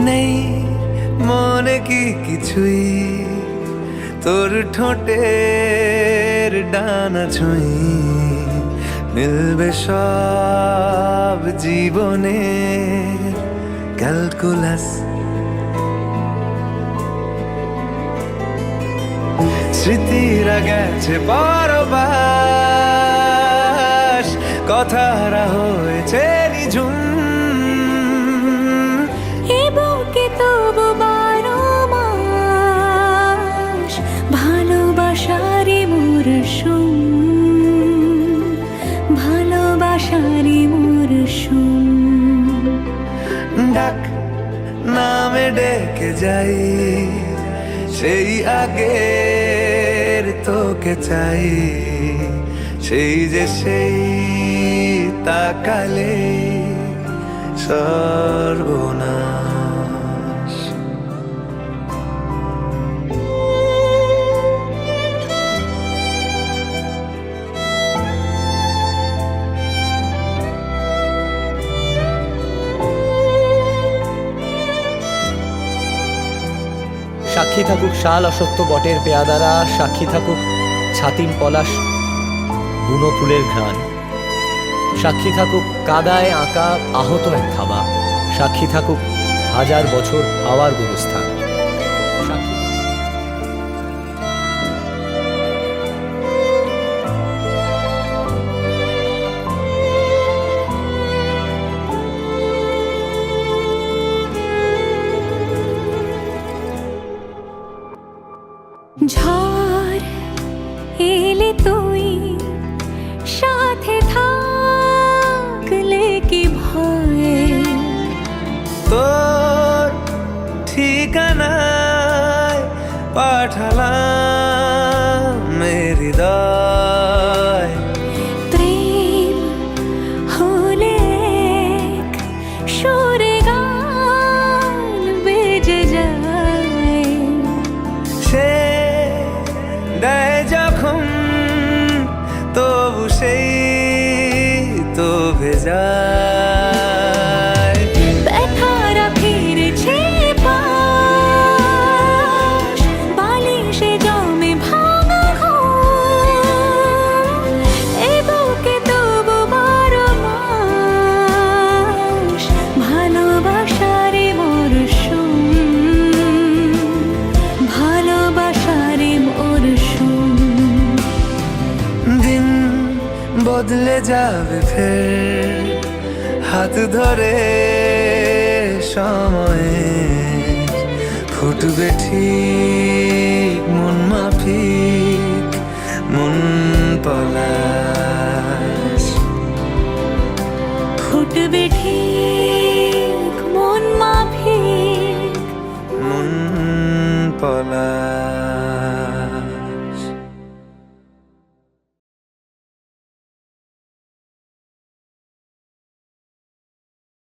নেই মনে কি কিছুই, তোর ঠোঁটের ডানা ছুঁই মিলবে সব জীবনের ক্যালকুলাস। স্মৃতিরা গেছে পরবাস, কথারা হয়েছে নিঝুম। এ বুকে তবু 12 মাস ভালোবাসারই মরশুম, ভালোবাসারই মরশুম। ডাক নামে ডেকে যাই, সেই আগের তোকে চাই, সেই যে সেই তাকালে সর্বনাশ। সাক্ষী থাকুক শাল অসত্য বটের পেয়াদারা, সাক্ষী থাকুক ছাতিম পলাশ বুনো ফুলের ঘ্রাণ, সাক্ষী থাকুক কাদায় আঁকা আহত এক থাবা, সাক্ষী থাকুক 1000 বছর হাওয়ার গুরুস্থান। সাক্ষী ঝড় এলে তুই সাথে থাকলে কি ভয়, তোর ঠিকানায় পাঠালাম হৃদয়। প্রেম হলে এক সুরে গান বেজে যায়, সে দেয় যখন তবু সেই তো ভেজায়। ব্যথারা ফিরেছে পাশ, বালিশে জমে ভাঙা ঘুম। এ বুকে তবু 12 মাস ভালোবাসারই মরশুম, ভালোবাসারই মরশুম। দিন বদলে যাবে ফের, হাত ধরে সময়ে ফুটবে ঠিক মন মাফিক মন পলাশ। ফুটবে ঠিক মন মাফিক মন পলাশ।